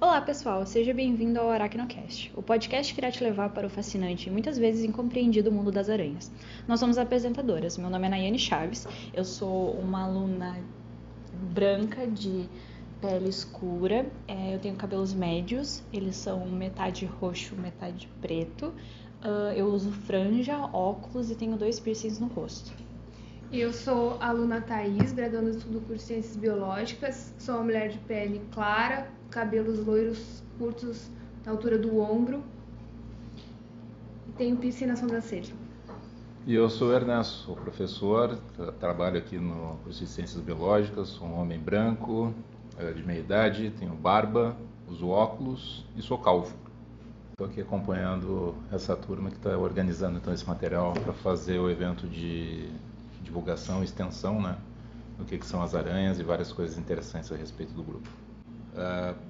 Olá pessoal, seja bem-vindo ao Aracnocast, o podcast que irá te levar para o fascinante e muitas vezes incompreendido mundo das aranhas. Nós somos apresentadoras, meu nome é Nayane Chaves, eu sou uma aluna branca de pele escura, eu tenho cabelos médios, eles são metade roxo, metade preto, eu uso franja, óculos e tenho 2 piercings no rosto. Eu sou a aluna Thaís, graduanda do curso de Ciências Biológicas, sou uma mulher de pele clara, cabelos loiros curtos na altura do ombro e tenho piercing na sobrancelha. E eu sou o Ernesto, sou professor, trabalho aqui no curso de Ciências Biológicas, sou um homem branco, de meia idade, tenho barba, uso óculos e sou calvo. Estou aqui acompanhando essa turma que está organizando então esse material para fazer o evento de divulgação e extensão, né, do que são as aranhas e várias coisas interessantes a respeito do grupo.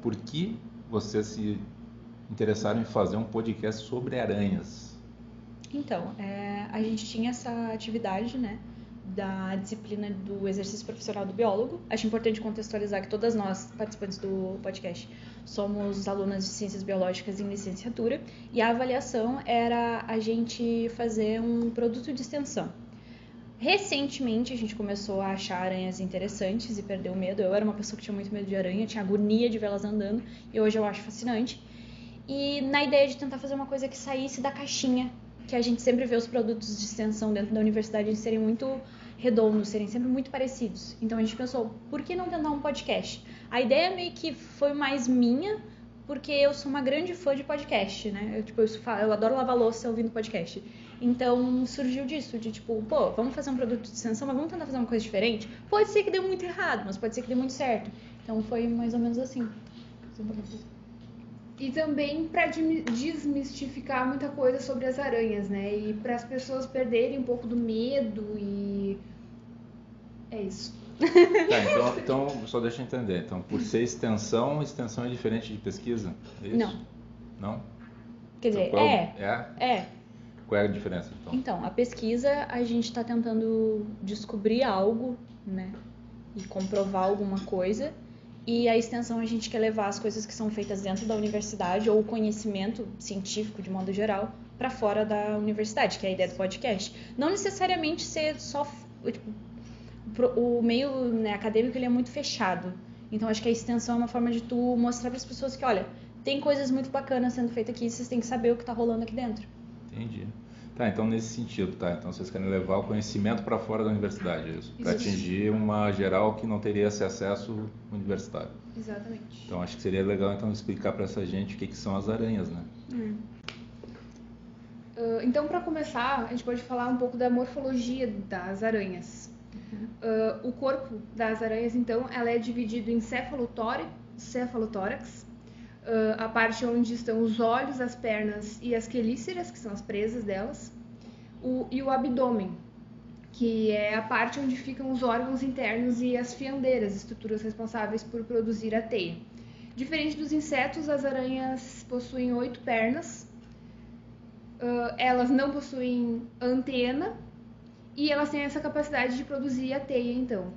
Por que vocês se interessaram em fazer um podcast sobre aranhas? Então, a gente tinha essa atividade, né, da disciplina do exercício profissional do biólogo. Acho importante contextualizar que todas nós, participantes do podcast, somos alunas de ciências biológicas em licenciatura, e a avaliação era a gente fazer um produto de extensão. Recentemente a gente começou a achar aranhas interessantes e perder o medo. Eu era uma pessoa que tinha muito medo de aranha, tinha agonia de vê-las andando, e hoje eu acho fascinante. E na ideia de tentar fazer uma coisa que saísse da caixinha, que a gente sempre vê os produtos de extensão dentro da universidade serem muito redondos, serem sempre muito parecidos. Então a gente pensou, por que não tentar um podcast? A ideia meio que foi mais minha, porque eu sou uma grande fã de podcast, né? Eu adoro lavar louça ouvindo podcast. Então surgiu disso, de tipo, vamos fazer um produto de extensão, mas vamos tentar fazer uma coisa diferente? Pode ser que dê muito errado, mas pode ser que dê muito certo. Então foi mais ou menos assim. E também para desmistificar muita coisa sobre as aranhas, né? E para as pessoas perderem um pouco do medo e é isso. Tá, então só deixa eu entender. Então, por ser extensão é diferente de pesquisa? É isso? Não. Não? Quer dizer, então, é. Qual é a diferença, então? Então, a pesquisa, a gente está tentando descobrir algo, né? E comprovar alguma coisa. E a extensão, a gente quer levar as coisas que são feitas dentro da universidade, ou o conhecimento científico, de modo geral, para fora da universidade, que é a ideia do podcast. Não necessariamente ser só... Tipo, o meio, né, acadêmico, ele é muito fechado. Então, acho que a extensão é uma forma de tu mostrar para as pessoas que, olha, tem coisas muito bacanas sendo feitas aqui, vocês têm que saber o que está rolando aqui dentro. Entendi. Tá, então nesse sentido, tá? Então vocês querem levar o conhecimento para fora da universidade, é isso? Para atingir uma geral que não teria esse acesso universitário. Exatamente. Então acho que seria legal então explicar para essa gente o que são as aranhas, né? Então, para começar, a gente pode falar um pouco da morfologia das aranhas. O corpo das aranhas, então, ela é dividido em cefalotórax, a parte onde estão os olhos, as pernas e as quelíceras, que são as presas delas, e o abdômen, que é a parte onde ficam os órgãos internos e as fiandeiras, estruturas responsáveis por produzir a teia. Diferente dos insetos, as aranhas possuem 8 pernas, elas não possuem antena e elas têm essa capacidade de produzir a teia, então.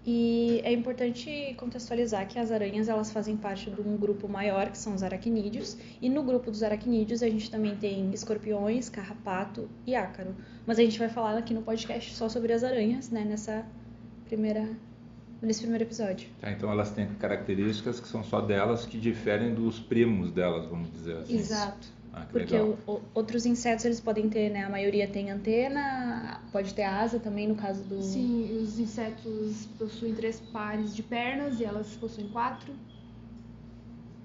E é importante contextualizar que as aranhas, elas fazem parte de um grupo maior, que são os aracnídeos, e no grupo dos aracnídeos a gente também tem escorpiões, carrapato e ácaro. Mas a gente vai falar aqui no podcast só sobre as aranhas, né, nesse primeiro episódio. Tá, então elas têm características que são só delas, que diferem dos primos delas, vamos dizer assim. Exato. Porque outros insetos, eles podem ter, né, a maioria tem antena, pode ter asa também, no caso do... Sim, os insetos possuem 3 pares de pernas e elas possuem 4.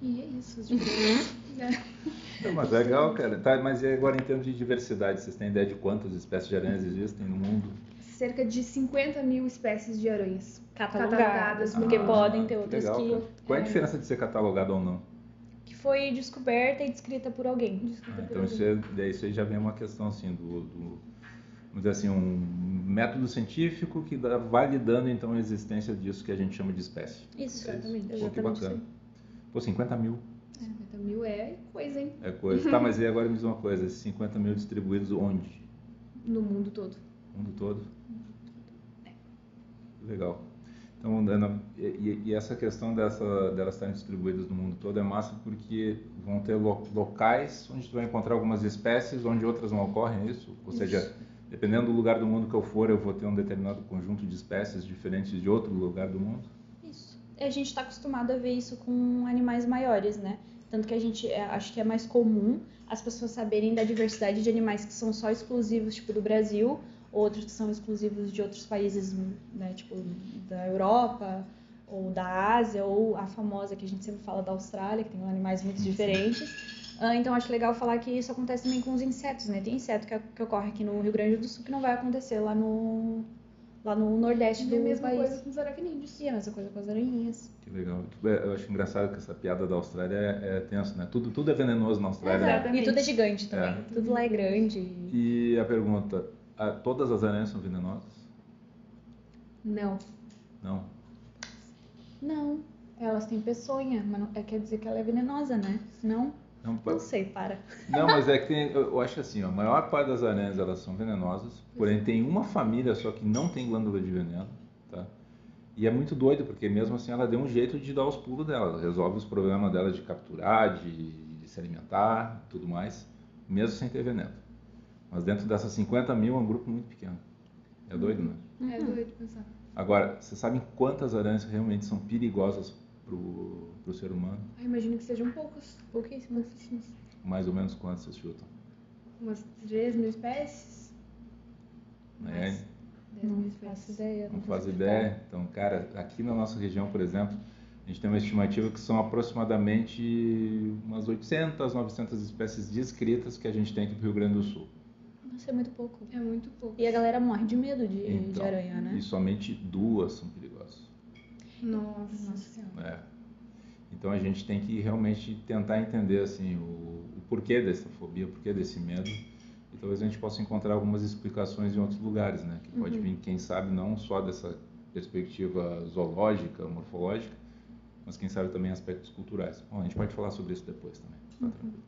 E é isso. Mas legal, cara. Tá, mas e agora em termos de diversidade, vocês têm ideia de quantas espécies de aranhas existem no mundo? Cerca de 50 mil espécies de aranhas catalogadas, porque podem ter outras legal, que... Cara. Qual é a diferença de ser catalogado ou não? Que foi descoberta e descrita por alguém. Então isso aí já vem uma questão assim vamos dizer assim, um método científico que dá validando então a existência disso que a gente chama de espécie. Isso, exatamente. Pô, que bacana. Pô, 50 mil. 50 mil é coisa, hein? É coisa. Tá, mas e agora me diz uma coisa, esses 50 mil distribuídos onde? No mundo todo. No mundo todo? Legal. Então, Ana, e essa questão delas estarem distribuídas no mundo todo é massa porque vão ter locais onde tu vai encontrar algumas espécies onde outras não ocorrem, é isso? Ou seja, dependendo do lugar do mundo que eu for, eu vou ter um determinado conjunto de espécies diferentes de outro lugar do mundo? Isso. A gente está acostumado a ver isso com animais maiores, né? Tanto que a gente acho que é mais comum as pessoas saberem da diversidade de animais que são só exclusivos, tipo, do Brasil, outros que são exclusivos de outros países, né? Tipo, da Europa, ou da Ásia, ou a famosa que a gente sempre fala da Austrália, que tem animais muito diferentes. Então, acho legal falar que isso acontece também com os insetos, né? Tem inseto que ocorre aqui no Rio Grande do Sul que não vai acontecer lá no Nordeste do país. E a mesma coisa com os aracnídeos. E a mesma coisa com as aranhinhas. Que legal. Eu acho engraçado que essa piada da Austrália é tenso, né? Tudo é venenoso na Austrália. Né? Exatamente. E tudo é gigante também. Tudo lá é grande. E a pergunta, todas as aranhas são venenosas? Não. Não? Não. Elas têm peçonha, mas quer dizer que ela é venenosa, né? Não? Não sei, para. Não, mas é que eu acho assim, a maior parte das aranhas elas são venenosas, porém tem uma família só que não tem glândula de veneno, tá? E é muito doido, porque mesmo assim ela deu um jeito de dar os pulos dela, ela resolve os problemas dela de capturar, de se alimentar, tudo mais, mesmo sem ter veneno. Mas dentro dessas 50 mil é um grupo muito pequeno. É doido, né? É doido pensar. Agora, vocês sabem quantas aranhas realmente são perigosas pro ser humano? Eu imagino que sejam poucas. Pouquíssimas. Mais ou menos quantas vocês chutam? Umas 3.000 espécies. Né? 10.000 Não espécies. faço ideia. Não faz ideia. Então, cara, aqui na nossa região, por exemplo, a gente tem uma estimativa que são aproximadamente umas 800, 900 espécies descritas que a gente tem aqui no Rio Grande do Sul. Nossa, é muito pouco. É muito pouco. E a galera morre de medo de Então, aranha, né? E somente 2 são perigosas. Nossa Senhora. É. Então a gente tem que realmente tentar entender assim o porquê dessa fobia, o porquê desse medo. E talvez a gente possa encontrar algumas explicações em outros lugares, né? Que pode vir, quem sabe, não só dessa perspectiva zoológica, morfológica, mas quem sabe também aspectos culturais. Bom, a gente pode falar sobre isso depois também. Tá tranquilo.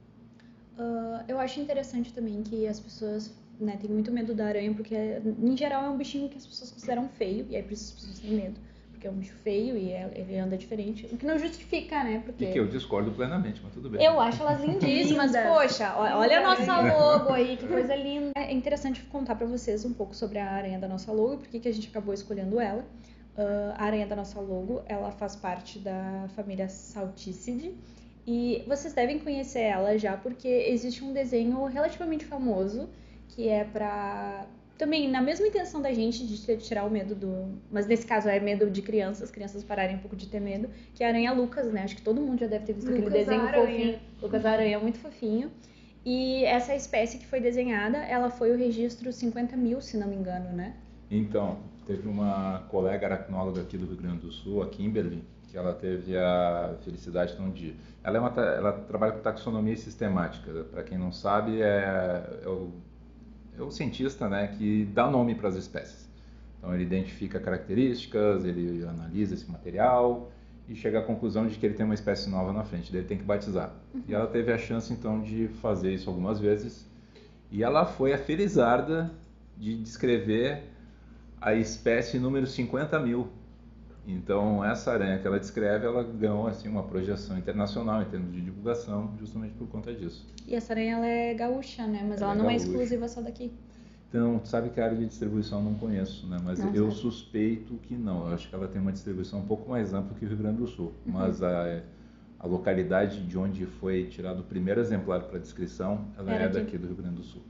Eu acho interessante também que as pessoas, né, têm muito medo da aranha, porque em geral é um bichinho que as pessoas consideram feio, e aí por isso as pessoas têm medo. Porque é um bicho feio e ele anda diferente, o que não justifica, né? Porque E que eu discordo plenamente, mas tudo bem. eu acho elas lindíssimas. Poxa, olha a nossa logo aí, que coisa linda. É interessante contar pra vocês um pouco sobre a aranha da nossa logo e por que a gente acabou escolhendo ela. A aranha da nossa logo, ela faz parte da família Salticide. E vocês devem conhecer ela já porque existe um desenho relativamente famoso que é pra... Também na mesma intenção da gente de tirar o medo do... Mas nesse caso é medo de crianças pararem um pouco de ter medo, que é a Aranha Lucas, né? Acho que todo mundo já deve ter visto aquele desenho fofinho. Lucas Aranha, muito fofinho. E essa espécie que foi desenhada, ela foi o registro 50.000, se não me engano, né? Então, teve uma colega aracnóloga aqui do Rio Grande do Sul, a Kimberly, que ela teve a felicidade de... Ela trabalha com taxonomia sistemática. Para quem não sabe, é o cientista, né, que dá nome para as espécies. Então ele identifica características, ele analisa esse material e chega à conclusão de que ele tem uma espécie nova na frente, daí ele tem que batizar. E ela teve a chance então de fazer isso algumas vezes e ela foi a felizarda de descrever a espécie número 50.000. Então essa aranha que ela descreve, ela ganhou assim uma projeção internacional em termos de divulgação, justamente por conta disso. E essa aranha, ela é gaúcha, né? Mas ela não é exclusiva só daqui. Então, sabe que a área de distribuição eu não conheço, né? Mas eu suspeito que não. Eu acho que ela tem uma distribuição um pouco mais ampla que o Rio Grande do Sul. Mas a localidade de onde foi tirado o primeiro exemplar para descrição, ela é daqui do Rio Grande do Sul.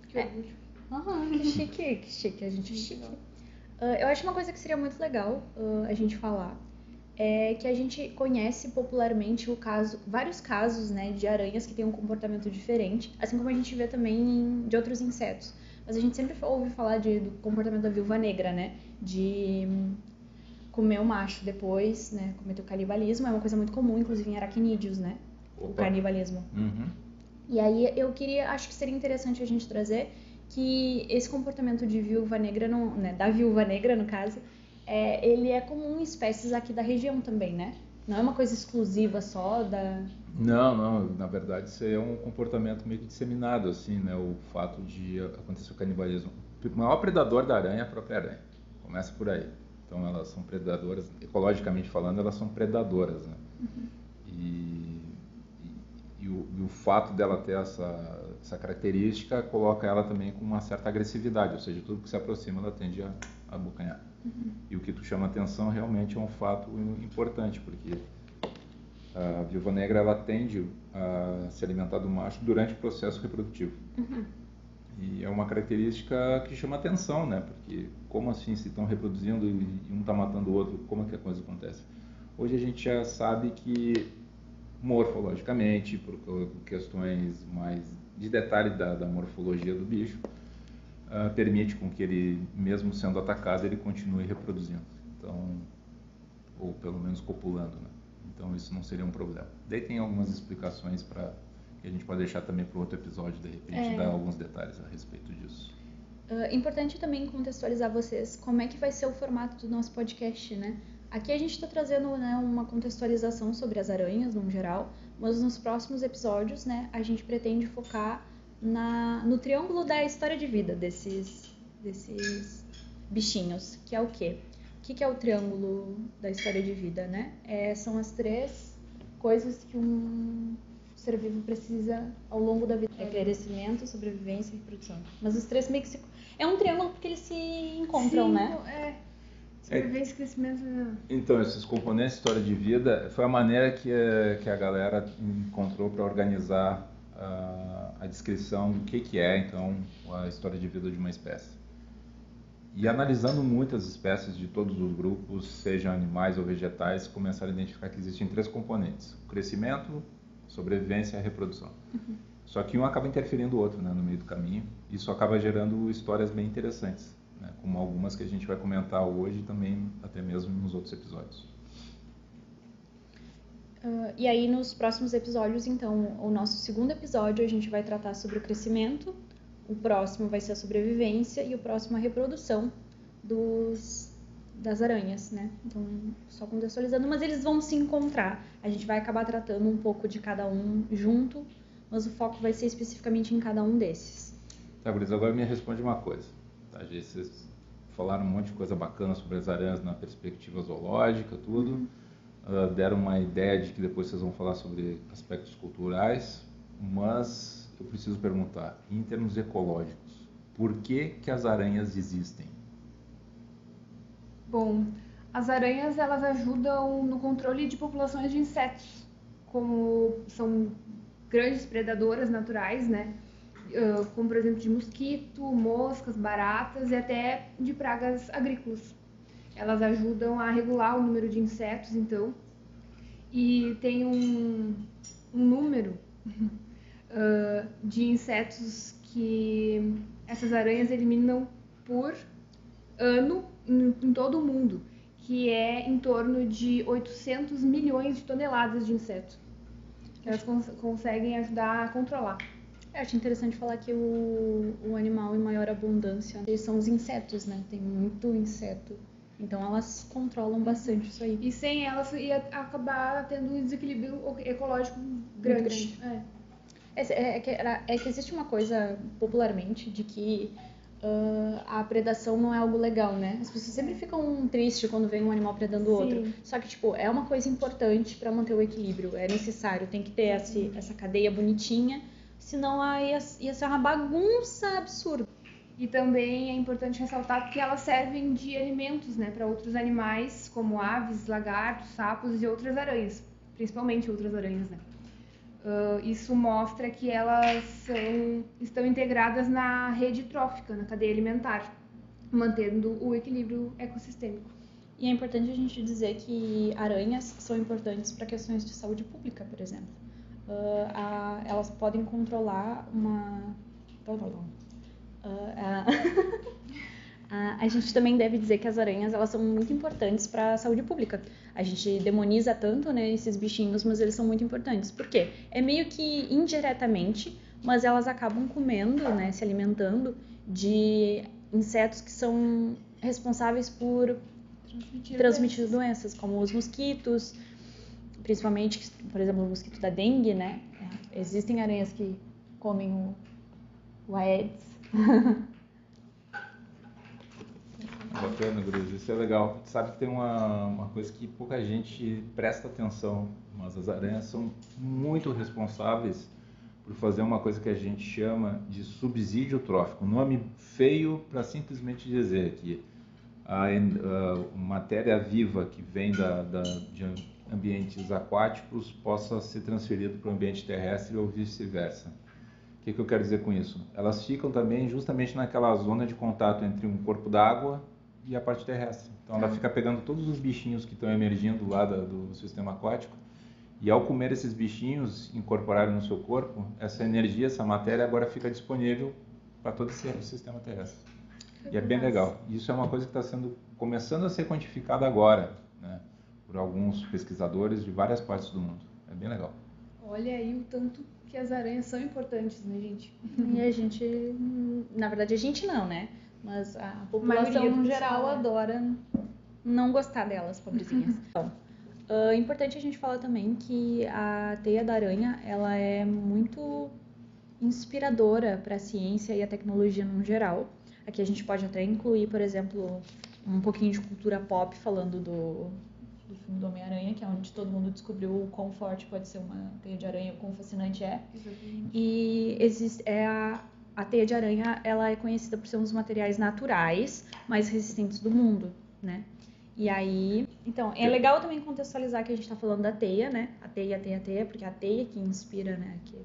Que orgulho. Que chique, que chique. A gente é chique. Eu acho uma coisa que seria muito legal a gente falar é que a gente conhece popularmente vários casos, né, de aranhas que têm um comportamento diferente, assim como a gente vê também de outros insetos. Mas a gente sempre ouve falar do comportamento da viúva negra, né, de comer o macho depois, né, cometer o canibalismo. É uma coisa muito comum, inclusive em aracnídeos, né, o canibalismo. E aí acho que seria interessante a gente trazer que esse comportamento de viúva negra, da viúva negra no caso, ele é comum em espécies aqui da região também, né? Não é uma coisa exclusiva só da... Não, na verdade isso é um comportamento meio que disseminado, assim, né? O fato de acontecer o canibalismo. O maior predador da aranha é a própria aranha, começa por aí. Então elas são predadoras, ecologicamente falando, elas são predadoras, né? E o fato dela ter essa característica coloca ela também com uma certa agressividade, ou seja, tudo que se aproxima ela tende a abocanhar. E o que tu chama atenção realmente é um fato importante, porque a viúva negra ela tende a se alimentar do macho durante o processo reprodutivo. E é uma característica que chama atenção, né? Porque como assim se estão reproduzindo e um está matando o outro, como é que a coisa acontece? Hoje a gente já sabe que morfologicamente, por questões mais de detalhe da morfologia do bicho, permite com que ele, mesmo sendo atacado, ele continue reproduzindo. Então, ou pelo menos copulando, né? Então isso não seria um problema. Daí tem algumas explicações que a gente pode deixar também para outro episódio, de repente, dar alguns detalhes a respeito disso. Importante também contextualizar vocês como é que vai ser o formato do nosso podcast, né? Aqui a gente está trazendo, né, uma contextualização sobre as aranhas, no geral, mas nos próximos episódios, né, a gente pretende focar no triângulo da história de vida desses bichinhos, que é o quê? O que é o triângulo da história de vida, né? São as 3 coisas que um ser vivo precisa ao longo da vida. Crescimento, sobrevivência e reprodução. Mas os 3 meio que é um triângulo porque eles se encontram, né? Sobrevivência e crescimento. Então, esses componentes de história de vida foi a maneira que a galera encontrou para organizar a descrição do que é, então, a história de vida de uma espécie. E analisando muitas espécies de todos os grupos, sejam animais ou vegetais, começaram a identificar que existem 3 componentes: o crescimento, a sobrevivência e a reprodução. Só que um acaba interferindo o outro, né, no meio do caminho. Isso acaba gerando histórias bem interessantes, né, como algumas que a gente vai comentar hoje e também até mesmo nos outros episódios. E aí nos próximos episódios, então, o nosso segundo episódio a gente vai tratar sobre o crescimento, o próximo vai ser a sobrevivência e o próximo a reprodução das aranhas, né? Então, só contextualizando, mas eles vão se encontrar. A gente vai acabar tratando um pouco de cada um junto, mas o foco vai ser especificamente em cada um desses. Tá, Guriz, agora me responde uma coisa. Tá, vocês falaram um monte de coisa bacana sobre as aranhas na perspectiva zoológica, tudo. Deram uma ideia de que depois vocês vão falar sobre aspectos culturais, mas eu preciso perguntar, em termos ecológicos, por que as aranhas existem? Bom, as aranhas elas ajudam no controle de populações de insetos, como são grandes predadoras naturais, né? Como por exemplo de mosquito, moscas, baratas e até de pragas agrícolas. Elas ajudam a regular o número de insetos, então, e tem um número de insetos que essas aranhas eliminam por ano em todo o mundo, que é em torno de 800 milhões de toneladas de insetos. Elas conseguem ajudar a controlar. Eu acho interessante falar que o animal em maior abundância eles são os insetos, né? Tem muito inseto. Então elas controlam bastante isso aí. E sem elas ia acabar tendo um desequilíbrio ecológico grande. É que existe uma coisa popularmente de que a predação não é algo legal, né? As pessoas sempre ficam tristes quando vem um animal predando o outro. Só que, tipo, é uma coisa importante para manter o equilíbrio. É necessário, tem que ter essa cadeia bonitinha, senão ia ser uma bagunça absurda. E também é importante ressaltar que elas servem de alimentos, né, para outros animais, como aves, lagartos, sapos e outras aranhas, principalmente outras aranhas, né? Isso mostra que elas estão integradas na rede trófica, na cadeia alimentar, mantendo o equilíbrio ecossistêmico. E é importante a gente dizer que aranhas são importantes para questões de saúde pública, por exemplo. Elas podem controlar a gente também deve dizer que as aranhas elas são muito importantes para a saúde pública. A gente demoniza tanto, né, esses bichinhos, mas eles são muito importantes. Por quê? É meio que indiretamente, mas elas acabam comendo, né, se alimentando de insetos que são responsáveis por transmitir doenças, como os mosquitos, principalmente, por exemplo, o mosquito da dengue, né? Existem aranhas que comem o Aedes. bacana, Gris, isso é legal. Sabe que tem uma coisa que pouca gente presta atenção, mas as aranhas são muito responsáveis por fazer uma coisa que a gente chama de subsídio trófico. Um nome feio para simplesmente dizer que a matéria viva que vem de ambientes aquáticos possa ser transferida para o ambiente terrestre ou vice-versa. O que eu quero dizer com isso? Elas ficam também justamente naquela zona de contato entre um corpo d'água e a parte terrestre. Então ela fica pegando todos os bichinhos que estão emergindo lá do sistema aquático e ao comer esses bichinhos, incorporarem no seu corpo, essa energia, essa matéria agora fica disponível para todo o sistema terrestre. E é bem legal. Isso é uma coisa que está começando a ser quantificada agora, né, por alguns pesquisadores de várias partes do mundo. É bem legal. Olha aí o tanto que as aranhas são importantes, né, gente? E a gente, na verdade a gente não, né? Mas a população no geral adora não gostar delas, pobrezinhas. Então, é importante a gente falar também que a teia da aranha, ela é muito inspiradora para a ciência e a tecnologia no geral. Aqui a gente pode até incluir, por exemplo, um pouquinho de cultura pop falando do filme do Homem-Aranha, que é onde todo mundo descobriu o quão forte pode ser uma teia de aranha, o quão fascinante é. Exatamente. E a teia de aranha, ela é conhecida por ser um dos materiais naturais mais resistentes do mundo, né? E aí, então, é legal também contextualizar que a gente está falando da teia, né? A teia, porque é a teia que inspira, né? Que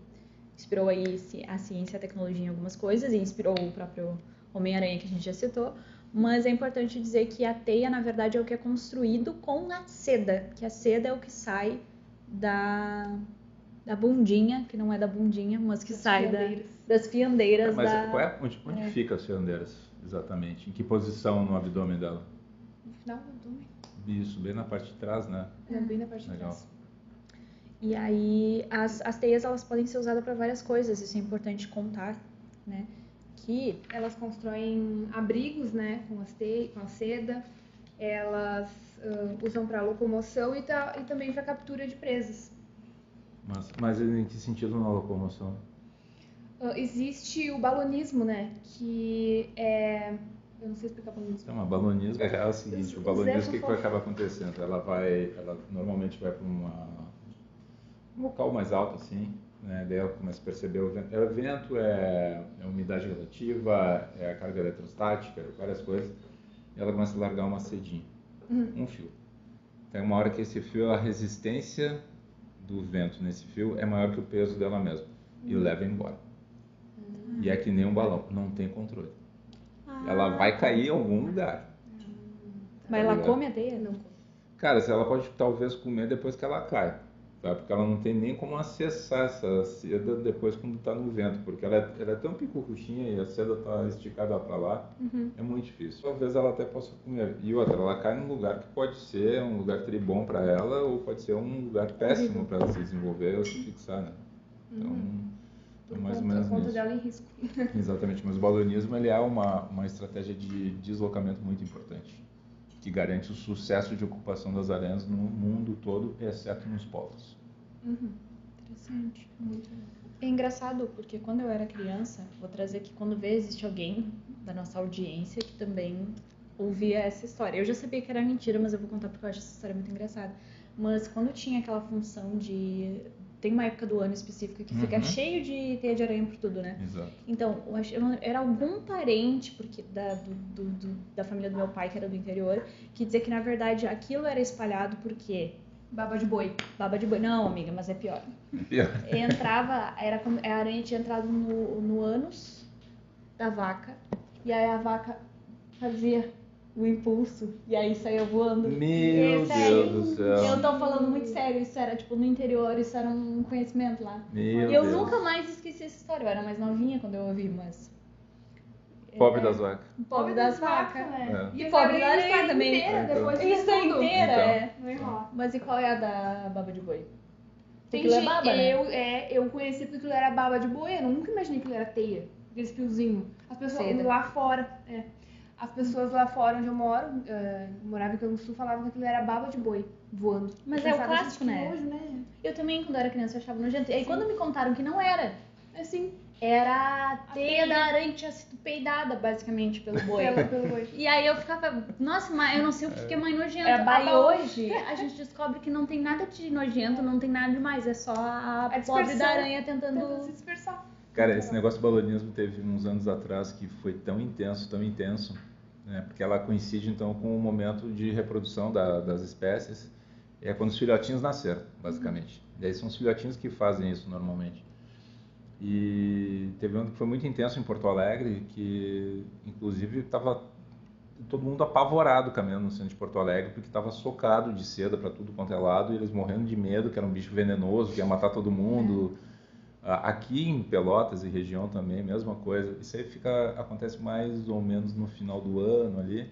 inspirou aí a ciência e a tecnologia em algumas coisas e inspirou o próprio Homem-Aranha que a gente já citou. Mas é importante dizer que a teia, na verdade, é o que é construído com a seda, que a seda é o que sai da bundinha, que não é da bundinha, mas que sai das fiandeiras. Mas onde fica as fiandeiras, exatamente? Em que posição no abdômen dela? No final do abdômen. Isso, bem na parte de trás, né? É, bem na parte de trás. E aí, as teias, elas podem ser usadas para várias coisas, isso é importante contar, né? Que elas constroem abrigos, né, com a seda, elas usam para locomoção e também para captura de presas. Mas em que sentido na locomoção? Existe o balonismo, né, que é... Eu não sei explicar balonismo. Então, o balonismo é o seguinte, o balonismo, o que vai acabar acontecendo? Ela normalmente vai para um local mais alto, assim, né? Daí ela começa a perceber o vento. O vento é a umidade relativa, é a carga eletrostática, várias coisas. E ela começa a largar uma sedinha, um fio. Tem uma hora que esse fio, a resistência do vento nesse fio é maior que o peso dela mesma. E leva embora. E é que nem um balão, não tem controle. Ela vai cair em algum lugar. Mas ela come a teia? Não. Cara, ela pode talvez comer depois que ela cai. Tá? Porque ela não tem nem como acessar essa seda depois quando está no vento. Porque ela é tão picuruchinha e a seda está esticada para lá. É muito difícil. Talvez ela até possa comer. E outra, ela cai num lugar que pode ser um lugar tribom para ela ou pode ser um lugar péssimo para ela se desenvolver ou se fixar, né? Então mais ou menos a conta nisso. dela em risco. Exatamente, mas o balonismo ele é uma estratégia de deslocamento muito importante, que garante o sucesso de ocupação das aranhas no mundo todo, exceto nos polos. Interessante. Muito. É engraçado, porque quando eu era criança, vou trazer que quando vê, existe alguém da nossa audiência que também ouvia essa história. Eu já sabia que era mentira, mas eu vou contar porque eu acho essa história muito engraçada. Mas quando tinha aquela função de... Tem uma época do ano específica que fica cheio de teia de aranha por tudo, né? Exato. Então, era algum parente porque da família do meu pai, que era do interior, que dizia que, na verdade, aquilo era espalhado porque... Baba de boi. Baba de boi. Não, amiga, mas é pior. Entrava, a aranha tinha entrado no ânus da vaca, e aí a vaca fazia o impulso, e aí saía voando. Meu Deus do céu. Eu tô falando muito sério, isso era tipo no interior, isso era um conhecimento lá. Meu e eu Deus. nunca mais esqueci essa história, eu era mais novinha quando eu ouvi, mas... Pobre das vacas. Pobre das vacas, né? E pobre da aranha também. Inteira, depois Isso é inteira, Não enrola. Mas e qual é a da baba de boi? Tem Aquilo gente, é baba, né? eu conheci porque aquilo era baba de boi, eu nunca imaginei que aquilo era teia, aqueles fiozinhos. As pessoas lá fora, as pessoas lá fora onde eu moro, morava em Canguçu, falavam que aquilo era baba de boi voando. Mas é o clássico, né? Nojo, né? Eu também, quando eu era criança, eu achava nojento. E aí quando me contaram que não era, Assim, era a teia da aranha que tinha sido peidada, basicamente, pelo boi. Pelo boi. E aí eu ficava, nossa, mas eu não sei o que é mais nojento. É Aí babau. hoje a gente descobre que não tem nada de nojento, não tem nada demais. É só a pobre da aranha tentando se dispersar. Cara, esse negócio do balonismo teve uns anos atrás que foi tão intenso, né? Porque ela coincide então com o momento de reprodução das espécies. É quando os filhotinhos nasceram, basicamente. E aí são os filhotinhos que fazem isso normalmente. E teve um que foi muito intenso em Porto Alegre, que inclusive estava todo mundo apavorado caminhando no centro de Porto Alegre, porque estava socado de seda para tudo quanto é lado, e eles morrendo de medo, que era um bicho venenoso, que ia matar todo mundo. Aqui em Pelotas e região também, mesma coisa. Isso aí acontece mais ou menos no final do ano ali.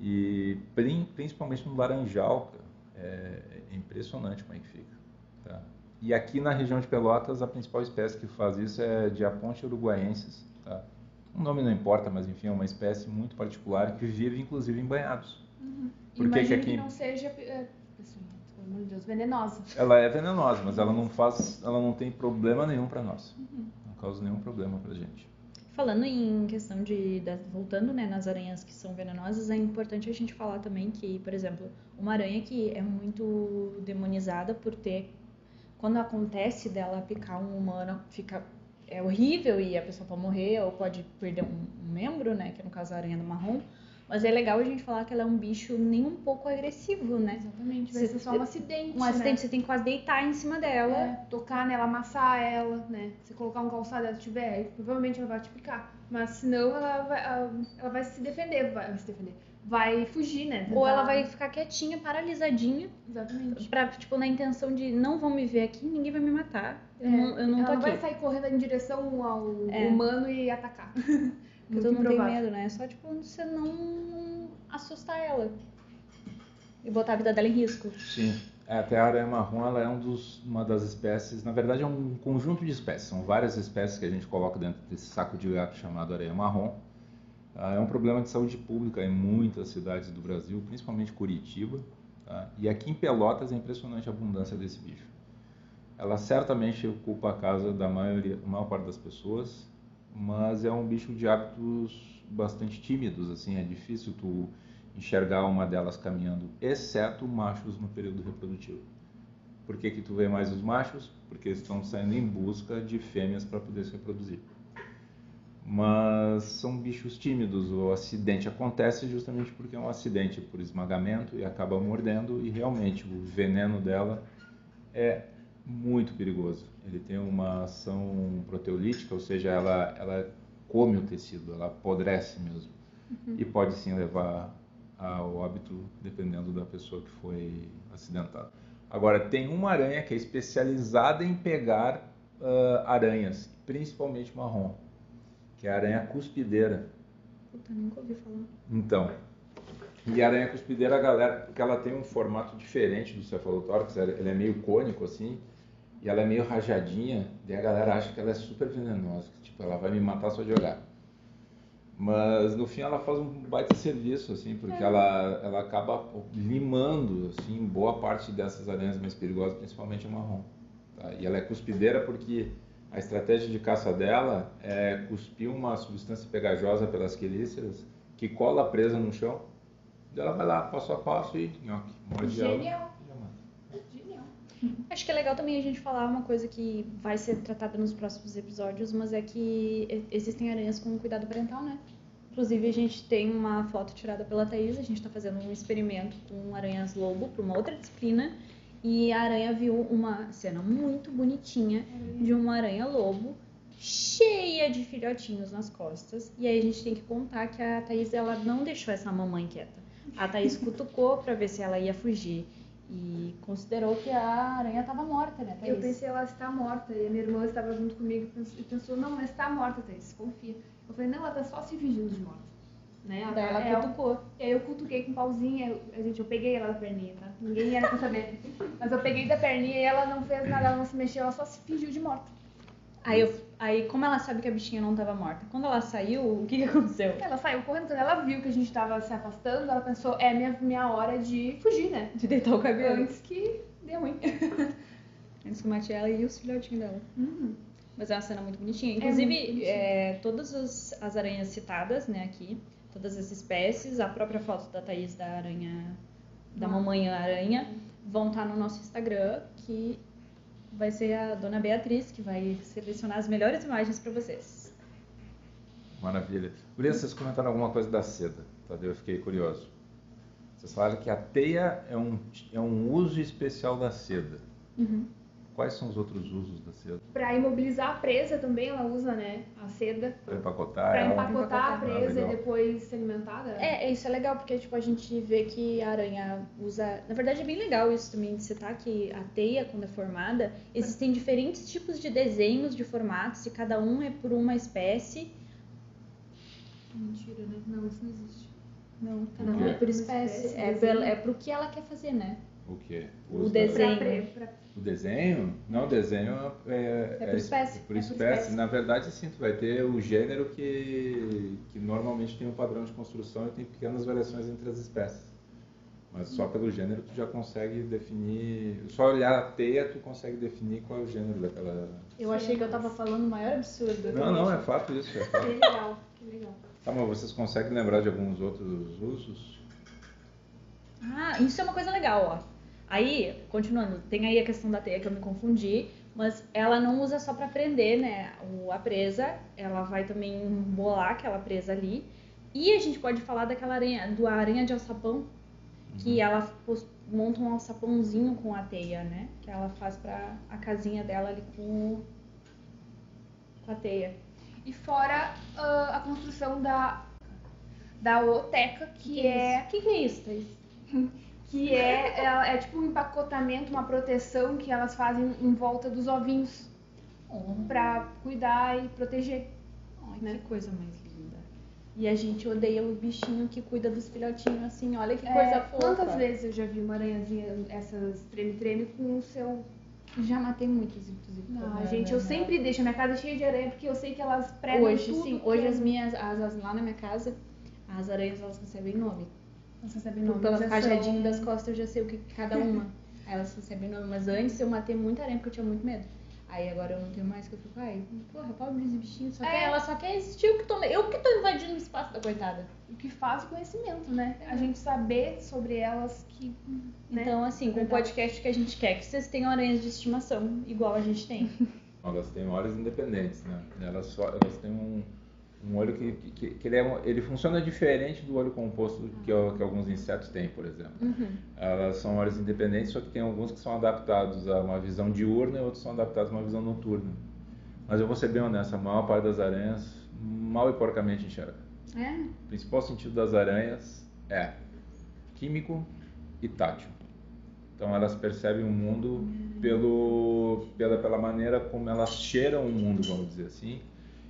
E principalmente no Laranjal, cara, é impressionante como é que fica. Tá? E aqui na região de Pelotas, a principal espécie que faz isso é Diaponte uruguaensis. Tá? O nome não importa, mas enfim, é uma espécie muito particular que vive inclusive em banhados. Por que Imagino aqui... que não seja, pelo amor de Deus, venenosa. Ela é venenosa, mas ela não tem problema nenhum para nós. Não causa nenhum problema pra gente. Falando em questão voltando, né, nas aranhas que são venenosas, é importante a gente falar também que, por exemplo, uma aranha que é muito demonizada por ter, quando acontece dela picar um humano, é horrível e a pessoa pode morrer ou pode perder um membro, né, que no caso a aranha do marrom. Mas é legal a gente falar que ela é um bicho nem um pouco agressivo, né? Exatamente, vai ser só um acidente, né? Você tem que quase deitar em cima dela. Tocar nela, amassar ela, né? Se colocar um calçado ela tiver, provavelmente ela vai te picar. Mas senão ela vai se defender, vai fugir, né? Ou ela vai ficar quietinha, paralisadinha. Exatamente. Tipo, na intenção de não vão me ver aqui, ninguém vai me matar. Eu não tô ela aqui. Não vai sair correndo em direção ao humano e atacar. Porque todo mundo tem medo, né? É só, tipo, você não assustar ela. E botar a vida dela em risco. Sim. Até a aranha marrom, ela é uma das espécies, na verdade é um conjunto de espécies, são várias espécies que a gente coloca dentro desse saco de gato chamado aranha marrom. É um problema de saúde pública em muitas cidades do Brasil, principalmente Curitiba. Tá? E aqui em Pelotas é impressionante a abundância desse bicho. Ela certamente ocupa a casa da maior parte das pessoas, mas é um bicho de hábitos bastante tímidos, assim, é difícil tu enxergar uma delas caminhando, exceto machos no período reprodutivo. Por que tu vê mais os machos? Porque eles estão saindo em busca de fêmeas para poder se reproduzir. Mas são bichos tímidos, o acidente acontece justamente porque é um acidente por esmagamento e acaba mordendo, e realmente o veneno dela é muito perigoso. Ele tem uma ação proteolítica, ou seja, ela come o tecido, ela apodrece mesmo. E pode sim levar ao óbito, dependendo da pessoa que foi acidentada. Agora, tem uma aranha que é especializada em pegar aranhas, principalmente marrom, que é a aranha cuspideira. Puta, nunca ouvi falar. Então, e a aranha cuspideira, galera, porque ela tem um formato diferente do cefalotórax, ele é meio cônico assim, e ela é meio rajadinha, e a galera acha que ela é super venenosa, que, tipo, ela vai me matar só de olhar. Mas no fim ela faz um baita serviço, assim, porque ela acaba limando, assim, boa parte dessas aranhas mais perigosas, principalmente a marrom. Tá? E ela é cuspideira porque a estratégia de caça dela é cuspir uma substância pegajosa pelas quelíceras que cola presa no chão. E ela vai lá passo a passo e morde ela. Genial. Acho que é legal também a gente falar uma coisa que vai ser tratada nos próximos episódios, mas é que existem aranhas com cuidado parental, né? Inclusive a gente tem uma foto tirada pela Thaís, a gente tá fazendo um experimento com aranhas lobo para uma outra disciplina, e a aranha viu uma cena muito bonitinha de uma aranha lobo cheia de filhotinhos nas costas, e aí a gente tem que contar que a Thaís, ela não deixou essa mamãe quieta. A Thaís cutucou para ver se ela ia fugir. E considerou que a aranha estava morta, né, Thaís? Eu pensei, ela está morta. E a minha irmã estava junto comigo e pensou, não, ela está morta, Thaís, confia. Eu falei, não, ela está só se fingindo de morta. Né? Daí ela cutucou. E aí eu cutuquei com um pauzinho, eu peguei ela da perninha, tá? Ninguém era pra saber. Mas eu peguei da perninha e ela não fez nada, ela não se mexeu, ela só se fingiu de morta. Aí, como ela sabe que a bichinha não estava morta, quando ela saiu, o que aconteceu? Ela saiu correndo, quando ela viu que a gente estava se afastando, ela pensou, é minha hora de fugir, né? De deitar o cabelo. Antes que dê ruim. Antes que mate ela e os filhotinhos dela. Mas é uma cena muito bonitinha. Inclusive, todas as aranhas citadas, né, aqui, todas as espécies, a própria foto da Thaís da aranha, da mamãe aranha, vão estar no nosso Instagram, que vai ser a dona Beatriz que vai selecionar as melhores imagens para vocês. Maravilha. Gurias, vocês comentaram alguma coisa da seda, Tadeu? Eu fiquei curioso. Vocês falaram que a teia é um uso especial da seda. Uhum. Quais são os outros usos da seda? Pra imobilizar a presa também ela usa, né, a seda. Para empacotar Pra ela? empacotar a presa e legal. depois ser alimentada. Isso é legal, porque tipo, a gente vê que a aranha usa... Na verdade, é bem legal isso também de citar que a teia, quando é formada, existem diferentes tipos de desenhos, de formatos, e cada um é por uma espécie. Mentira, né? Não, isso não existe. Não, cada um é por espécie. É pro que ela quer fazer, né? O quê? O desenho. O desenho? Não, o desenho É por espécie. Por espécie. Na verdade, sim, tu vai ter o gênero que normalmente tem um padrão de construção e tem pequenas variações entre as espécies. Mas só pelo gênero tu já consegue definir... Só olhar a teia tu consegue definir qual é o gênero daquela... Eu achei que eu tava falando o maior absurdo. Não, é fato isso, é fato. Que legal, que legal. Tá, mas vocês conseguem lembrar de alguns outros usos? Ah, isso é uma coisa legal, ó. Aí, continuando, tem aí a questão da teia que eu me confundi, mas ela não usa só pra prender, né, a presa, ela vai também embolar aquela presa ali. E a gente pode falar daquela aranha de alçapão, que ela monta um alçapãozinho com a teia, né, que ela faz pra a casinha dela ali com a teia. E fora a construção da ooteca, que é... O que é isso, Thaís? Que é tipo um empacotamento, uma proteção que elas fazem em volta dos ovinhos pra cuidar e proteger. Ai, né? Que coisa mais linda. E a gente odeia o bichinho que cuida dos filhotinhos assim, olha que coisa fofa. Quantas vezes eu já vi uma aranhazinha, essas treme-treme com o seu... Já matei muitas, inclusive. Não, gente, eu sempre deixo a minha casa cheia de aranha, porque eu sei que elas predam Hoje, tudo. sim. Hoje as minhas, lá na minha casa, as aranhas, elas recebem nome. Elas recebem nome. Pelo mas cajadinho das costas eu já sei o que cada uma. Aí elas recebem nome. Mas antes eu matei muita aranha porque eu tinha muito medo. Aí agora eu não tenho mais, que eu fico, porra, pobre desse bichinho, ela só quer existir, eu que tô invadindo o espaço da coitada. O que faz o conhecimento, né? A gente saber sobre elas que... né? Então, assim, com o podcast que a gente quer que vocês tenham aranhas de estimação, igual a gente tem. Elas têm olhos independentes, né? Elas têm um olho que ele funciona diferente do olho composto que alguns insetos têm, por exemplo. Elas são olhos independentes, só que tem alguns que são adaptados a uma visão diurna e outros são adaptados a uma visão noturna. Mas eu vou ser bem honesto, a maior parte das aranhas mal e porcamente enxerga. O principal sentido das aranhas é químico e tátil. Então elas percebem o mundo pela maneira como elas cheiram o mundo, vamos dizer assim,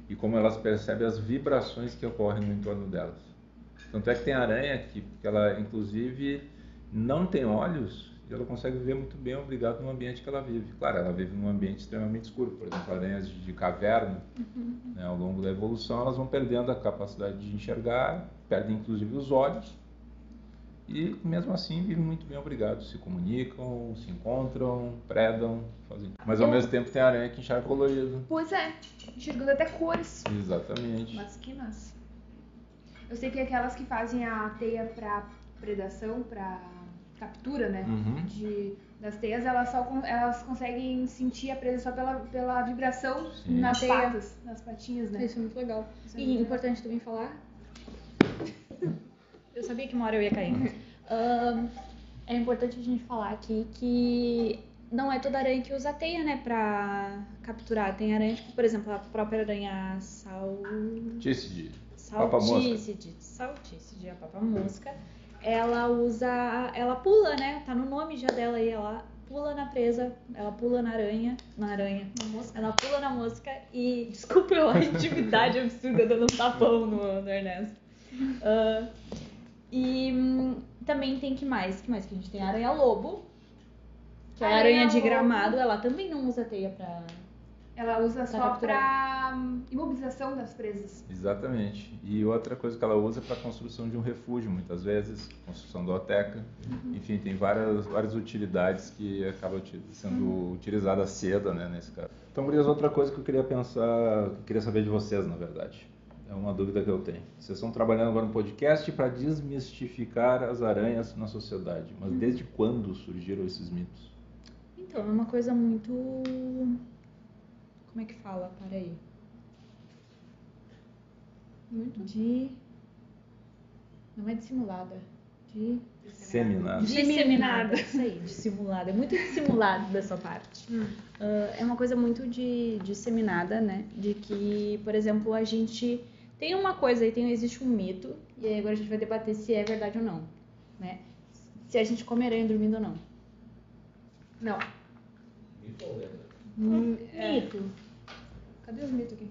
e como elas percebem as vibrações que ocorrem no entorno delas. Tanto é que tem aranha que ela, inclusive, não tem olhos e ela consegue ver muito bem obrigado no ambiente que ela vive. Claro, ela vive num ambiente extremamente escuro. Por exemplo, aranhas de caverna, né, ao longo da evolução, elas vão perdendo a capacidade de enxergar, perdem inclusive os olhos e, mesmo assim, vivem muito bem obrigados. Se comunicam, se encontram, predam, fazem... Mas, ao mesmo tempo, tem aranha que enxerga colorido. Pois é, enxergando até cores. Exatamente. Mas que massa. Eu sei que aquelas que fazem a teia pra predação, pra captura, né? Das teias, elas conseguem sentir a presa só pela vibração nas patas, nas patinhas, né? Isso é muito legal. E importante também falar... Eu sabia que uma hora eu ia cair. É importante a gente falar aqui que não é toda aranha que usa teia, né, pra capturar. Tem aranha, tipo, por exemplo, a própria aranha Saltícide, a papa-mosca. Ela pula, né, tá no nome já dela aí, ela pula na presa, ela pula na aranha, ela pula na mosca e... Desculpa a intimidade absurda dando um tapão no Ernesto. E também tem que mais que a gente tem? A aranha-lobo, que é a aranha de gramado, ela também não usa teia Ela usa só capturar. para imobilização das presas. Exatamente. E outra coisa que ela usa é para a construção de um refúgio, muitas vezes, construção da oteca. Enfim, tem várias utilidades que acabam sendo utilizada a seda, né, nesse caso. Então, gurias, outra coisa que eu queria saber de vocês, na verdade. É uma dúvida que eu tenho. Vocês estão trabalhando agora no podcast para desmistificar as aranhas na sociedade. Mas desde quando surgiram esses mitos? Então, é uma coisa muito... Como é que fala? Peraí. Muito Não é dissimulada. disseminada. Isso aí, dissimulada. É muito dissimulado dessa parte. É uma coisa muito disseminada, né? De que, por exemplo, a gente tem uma coisa aí, existe um mito, e aí agora a gente vai debater se é verdade ou não, né? Se a gente come aranha dormindo ou não. Não. Mito. Cadê os mitos aqui?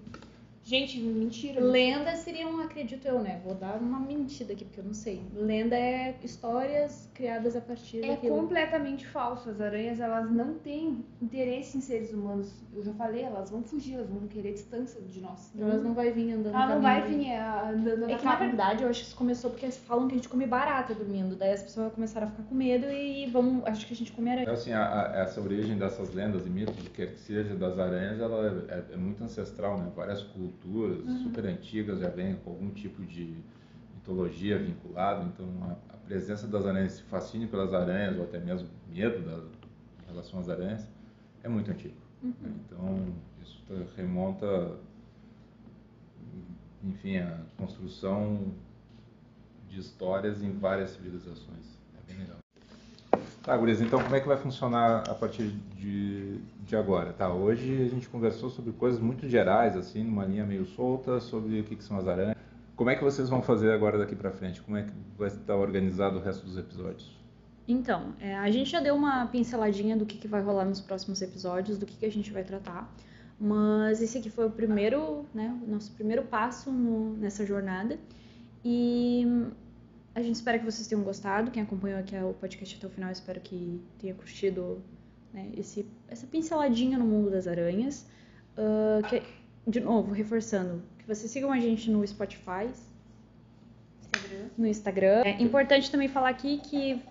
Gente, mentira. Lenda seria acredito eu, né? Vou dar uma mentira aqui, porque eu não sei. Lenda é histórias criadas a partir É daquilo. completamente falso. As aranhas, elas não têm interesse em seres humanos. Eu já falei, elas vão fugir, elas vão querer distância de nós. Então elas não vai vir andando Ela não vai caminho. vir andando É que na verdade eu acho que isso começou porque falam que a gente come barata dormindo. Daí as pessoas começaram a ficar com medo e acho que a gente come aranha. Assim, essa origem dessas lendas e mitos, de que seja das aranhas, ela é muito ancestral, né? Várias culturas super antigas já vêm com algum tipo de mitologia vinculado. Então, a presença das aranhas, esse fascínio pelas aranhas, ou até mesmo medo em relação às aranhas, é muito antigo. Então, isso remonta, enfim, à construção de histórias em várias civilizações. É bem legal. Tá, gurias, então como é que vai funcionar a partir de agora? Tá, hoje a gente conversou sobre coisas muito gerais, assim, numa linha meio solta, sobre o que são as aranhas. Como é que vocês vão fazer agora daqui pra frente? Como é que vai estar organizado o resto dos episódios? Então, a gente já deu uma pinceladinha do que vai rolar nos próximos episódios, do que a gente vai tratar. Mas esse aqui foi o primeiro, né, o nosso primeiro passo nessa jornada. E a gente espera que vocês tenham gostado. Quem acompanhou aqui o podcast até o final, espero que tenha curtido, né, essa pinceladinha no mundo das aranhas. De novo, reforçando, que vocês sigam a gente no Spotify, no Instagram. É importante também falar aqui que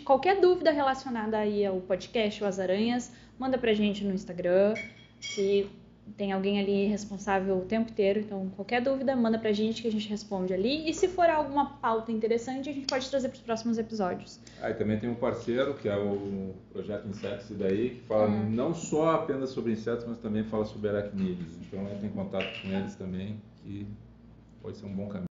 qualquer dúvida relacionada aí ao podcast ou às aranhas, manda pra gente no Instagram, que tem alguém ali responsável o tempo inteiro. Então, qualquer dúvida, manda pra gente que a gente responde ali. E se for alguma pauta interessante, a gente pode trazer pros próximos episódios. E também tem um parceiro, que é o Projeto Insetos daí, que fala não só apenas sobre insetos, mas também fala sobre aracnídeos. Então, entra em contato com eles também, que pode ser um bom caminho.